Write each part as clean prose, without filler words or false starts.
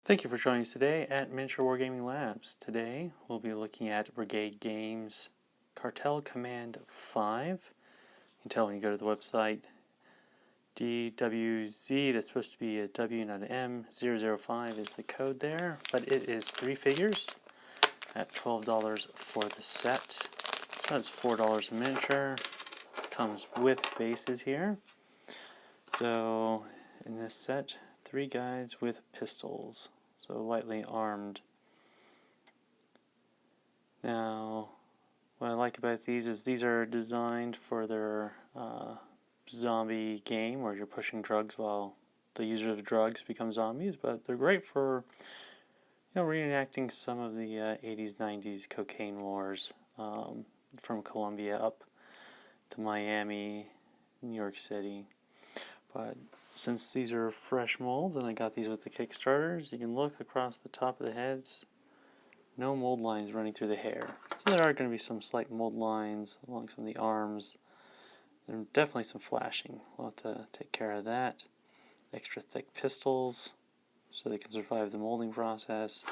Thank you for joining us today at Miniature Wargaming Labs. Today we'll be looking at Brigade Games Cartel Command 5. You can tell when you go to the website DWZ, that's supposed to be a W not an M, 005 is the code there, but it is 3 figures at $12 for the set. So that's $4 a miniature. Comes with bases here. So in this set, 3 guys with pistols. So lightly armed. Now, what I like about these is these are designed for their zombie game where you're pushing drugs while the user of the drugs become zombies, but they're great for reenacting some of the 80s, 90s cocaine wars from Colombia up to Miami, New York City. But since these are fresh molds, and I got these with the Kickstarters, you can look across the top of the heads. No mold lines running through the hair. So there are going to be some slight mold lines along some of the arms. There's definitely some flashing. We'll have to take care of that. Extra thick pistols so they can survive the molding process.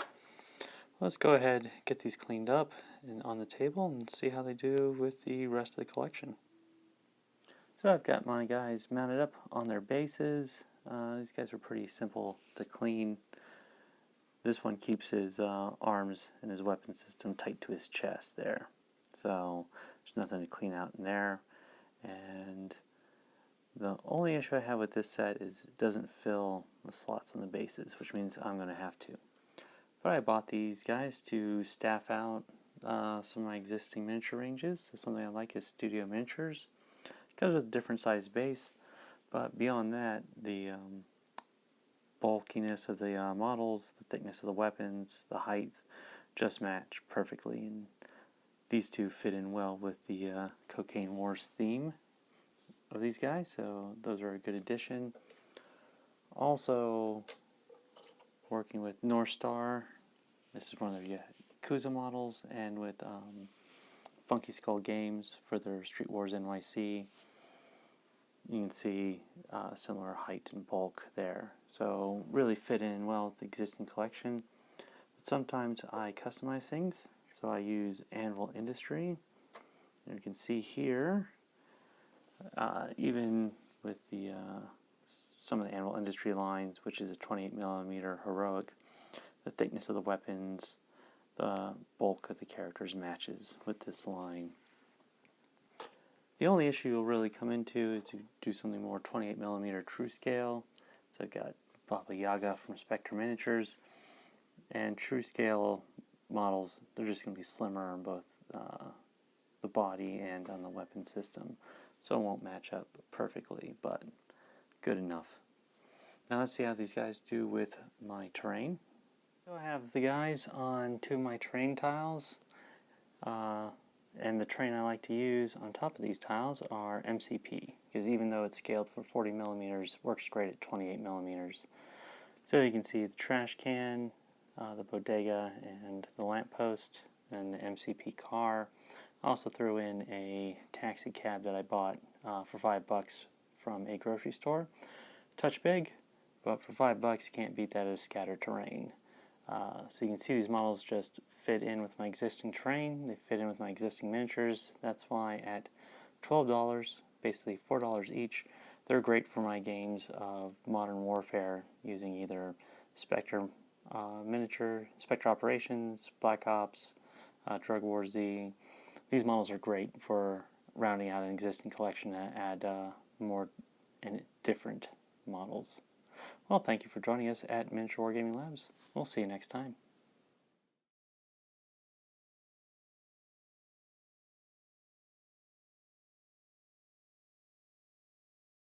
Let's go ahead, get these cleaned up and on the table and see how they do with the rest of the collection. So I've got my guys mounted up on their bases. These guys are pretty simple to clean. This one keeps his arms and his weapon system tight to his chest there. So there's nothing to clean out in there. And the only issue I have with this set is it doesn't fill the slots on the bases, which means I'm going to have to. But I bought these guys to staff out some of my existing miniature ranges. So something I like is Studio Miniatures. Comes with a different size base, but beyond that, the bulkiness of the models, the thickness of the weapons, the height, just match perfectly. And these two fit in well with the Cocaine Wars theme of these guys, so those are a good addition. Also, working with North Star, this is one of their Yakuza models, and with Funky Skull Games for their Street Wars NYC. You can see similar height and bulk there. So really fit in well with the existing collection. But sometimes I customize things. So I use Anvil Industry. And you can see here, even with the some of the Anvil Industry lines, which is a 28mm heroic, the thickness of the weapons, the bulk of the characters matches with this line. The only issue you'll really come into is to do something more 28mm true scale. So I've got Baba Yaga from Spectre Miniatures, and true scale models, they're just going to be slimmer on both the body and on the weapon system. So it won't match up perfectly, but good enough. Now let's see how these guys do with my terrain. So I have the guys on 2 of my terrain tiles. And the terrain I like to use on top of these tiles are MCP, because even though it's scaled for 40mm, works great at 28mm. So you can see the trash can, the bodega, and the lamppost, and the MCP car. I also threw in a taxi cab that I bought for $5 from a grocery store. Touch big, but for $5 you can't beat that as scattered terrain. So you can see these models just fit in with my existing terrain. They fit in with my existing miniatures. That's why at $12, basically $4 each, they're great for my games of Modern Warfare using either Spectre Miniature, Spectre Operations, Black Ops, Drug War Z. These models are great for rounding out an existing collection to add more and different models. Well, thank you for joining us at Miniature Wargaming Labs. We'll see you next time.